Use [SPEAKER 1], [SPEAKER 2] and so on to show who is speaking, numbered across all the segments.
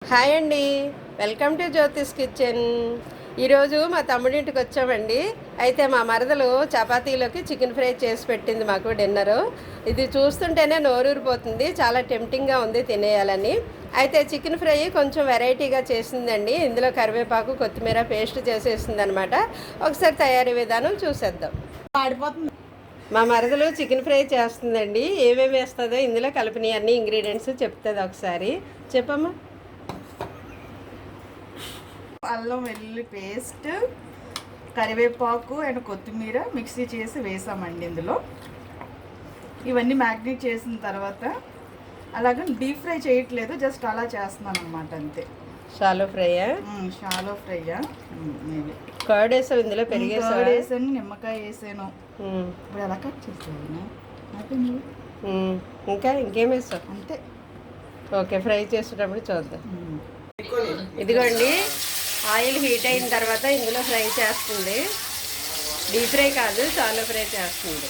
[SPEAKER 1] Hi అండి, welcome to Jyothish kitchen. ఈరోజు మా తమ్ముడింటికి వచ్చామండి. అయితే మా మరదలు చపాతీలోకి చికెన్ ఫ్రై చేసి పెట్టింది మాకు డిన్నరు. ఇది చూస్తుంటేనే నోరూరిపోతుంది, చాలా టెంప్టింగ్గా ఉంది తినేయాలని. అయితే చికెన్ ఫ్రై కొంచెం వెరైటీగా చేసిందండి. ఇందులో కరివేపాకు కొత్తిమీర పేస్ట్ చేసేసింది అనమాట. ఒకసారి తయారీ విధానం చూసేద్దాం. మా మరదలు చికెన్ ఫ్రై చేస్తుందండి. ఏమేమి వేస్తుందో ఇందులో కలిపిన అన్ని ఇంగ్రీడియంట్స్ చెప్తుంది. ఒకసారి చెప్పమ్మా.
[SPEAKER 2] అల్లం వెల్లుల్లి పేస్ట్, కరివేపాకు అండ్ కొత్తిమీర మిక్సీ చేసి వేసామండి ఇందులో. ఇవన్నీ మ్యాగ్నేట్ చేసిన తర్వాత అలాగే డీప్ ఫ్రై చేయట్లేదు, జస్ట్ అలా చేస్తున్నాను అనమాట, అంతే.
[SPEAKER 1] షాలో ఫ్రైయా?
[SPEAKER 2] షాలో ఫ్రైయా.
[SPEAKER 1] కర్డ్ వేసావు ఇందులో,
[SPEAKER 2] కర్డ్ వేసాను, నిమ్మకాయ వేసాను. ఇప్పుడు ఎలా కట్ చేసాను
[SPEAKER 1] ఇంకా ఇంకేం వేసావు?
[SPEAKER 2] అంతే.
[SPEAKER 1] ఓకే, ఫ్రై చేసేటప్పుడు చూద్దాం. ఇదిగోండి, ఆయిల్ హీట్ అయిన తర్వాత ఇందులో ఫ్రై చేస్తుంది. డీప్ ఫ్రై కాదు, షాలో ఫ్రై చేస్తుంది.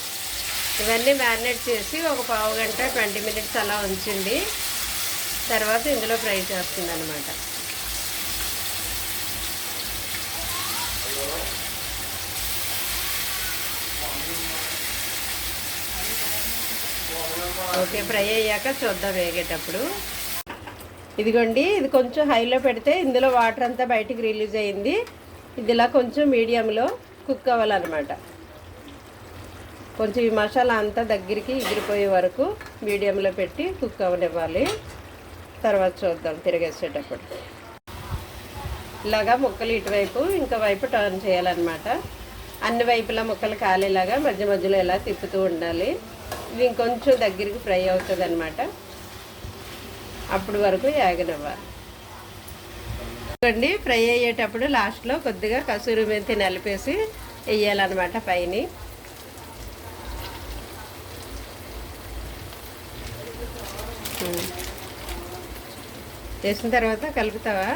[SPEAKER 1] ఇవన్నీ మ్యారినేట్ చేసి ఒక పావు గంట 20 మినిట్స్ అలా ఉంచింది. తర్వాత ఇందులో ఫ్రై చేస్తుంది అనమాట. ఓకే, ఫ్రై అయ్యాక చూద్దాం వేగేటప్పుడు. ఇదిగోండి, ఇది కొంచెం హైలో పెడితే ఇందులో వాటర్ అంతా బయటికి రిలీజ్ అయింది. ఇది ఇలా కొంచెం మీడియంలో కుక్ అవ్వాలన్నమాట. కొంచెం ఈ మసాలా అంతా దగ్గరికి ఎగిరిపోయే వరకు మీడియంలో పెట్టి కుక్ అవ్వనివ్వాలి. తర్వాత చూద్దాం తిరిగేసేటప్పుడు. ఇలాగా ముక్కలు ఇటువైపు ఇంకా వైపు టర్న్ చేయాలన్నమాట. అన్ని వైపులా ముక్కలు కాలేలాగా మధ్య మధ్యలో ఇలా తిప్పుతూ ఉండాలి. ఇది ఇంకొంచెం దగ్గరికి ఫ్రై అవుతుంది అనమాట. అప్పుడు వరకు యాగనివ్వాలి. చూడండి, ఫ్రై అయ్యేటప్పుడు లాస్ట్లో కొద్దిగా కసూరి మెంతి నలిపేసి వేయాలన్నమాట పైన. చేసిన తర్వాత కలుపుతావా?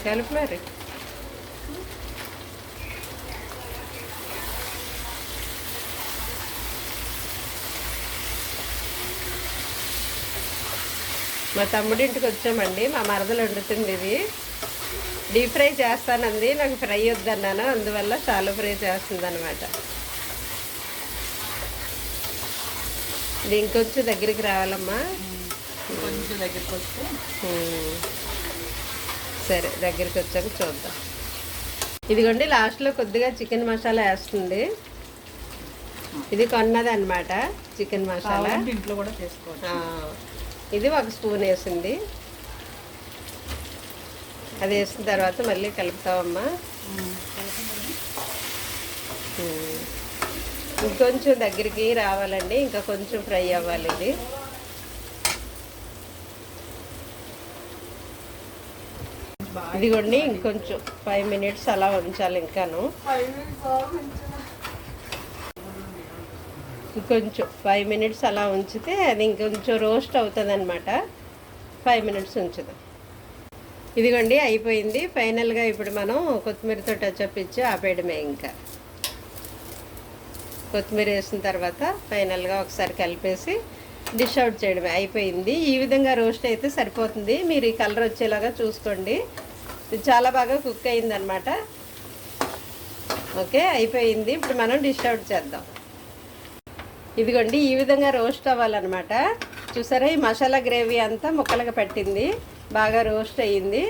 [SPEAKER 1] కలుపు మరి. మా తమ్ముడి ఇంటికి వచ్చామండి. మా మరదలు వండుతుంది. ఇది డీప్ ఫ్రై చేస్తానంది, నాకు ఫ్రై వద్దన్నాను, అందువల్ల షాలో ఫ్రై చేస్తుంది అనమాట. ఇది ఇంకొంచెం దగ్గరికి రావాలమ్మా.
[SPEAKER 2] కొంచెం దగ్గరికి వస్తే
[SPEAKER 1] సరే, దగ్గరికి వచ్చాక చూద్దాం. ఇదిగోండి, లాస్ట్లో కొద్దిగా చికెన్ మసాలా వేస్తుంది. ఇది కొన్నది అనమాట చికెన్ మసాలా,
[SPEAKER 2] ఇంట్లో కూడా చేసుకోవచ్చు.
[SPEAKER 1] ఇది 1 స్పూన్ వేసింది. అది వేసిన తర్వాత మళ్ళీ కలుపుతావమ్మా. ఇంకొంచెం దగ్గరికి రావాలండి, ఇంకా కొంచెం ఫ్రై అవ్వాలి ఇది. ఇదిగోండి, ఇంకొంచెం 5 మినిట్స్ అలా ఉంచాలి. ఇంకాను ఇంకొంచెం 5 మినిట్స్ అలా ఉంచితే అది ఇంకొంచెం రోస్ట్ అవుతుంది అనమాట. 5 మినిట్స్ ఉంచుదాం. ఇదిగోండి, అయిపోయింది. ఫైనల్గా ఇప్పుడు మనం కొత్తిమీరతో టచ్అప్ ఇచ్చి ఆపేయడమే. ఇంకా కొత్తిమీర వేసిన తర్వాత ఫైనల్గా ఒకసారి కలిపేసి డిష్ అవుట్ చేయడమే. అయిపోయింది. ఈ విధంగా రోస్ట్ అయితే సరిపోతుంది. మీరు ఈ కలర్ వచ్చేలాగా చూసుకోండి. ఇది చాలా బాగా కుక్ అయిందనమాట. ఓకే, అయిపోయింది. ఇప్పుడు మనం డిష్ అవుట్ చేద్దాం. ఇదిగోండి, ఈ విధంగా రోస్ట్ అవ్వాలన్నమాట. చూసారా, ఈ మసాలా గ్రేవీ అంతా ముక్కలకు పట్టింది, బాగా రోస్ట్ అయ్యింది.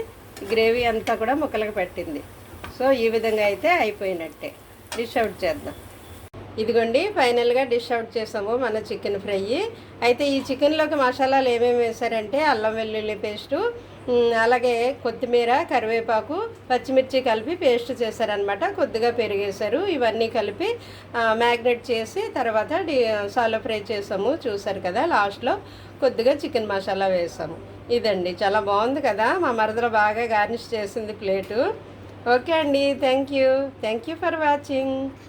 [SPEAKER 1] గ్రేవీ అంతా కూడా ముక్కలకు పట్టింది. సో ఈ విధంగా అయితే అయిపోయినట్టే. డిష్ అవుట్ చేద్దాం. ఇదిగోండి, ఫైనల్గా డిష్ అవుట్ చేసాము మన చికెన్ ఫ్రై. అయితే ఈ చికెన్లోకి మసాలాలు ఏమేమి వేసారంటే అల్లం వెల్లుల్లి పేస్టు, అలాగే కొత్తిమీర, కరివేపాకు, పచ్చిమిర్చి కలిపి పేస్ట్ చేశారనమాట. కొద్దిగా పెరిగేశారు. ఇవన్నీ కలిపి మ్యాగ్నేట్ చేసి తర్వాత షాలో ఫ్రై చేసాము. చూసారు కదా, లాస్ట్లో కొద్దిగా చికెన్ మసాలా వేసాము. ఇదండి, చాలా బాగుంది కదా. మా మరదలు బాగా గార్నిష్ చేసింది ప్లేటు. ఓకే అండి, థ్యాంక్ యూ ఫర్ వాచింగ్.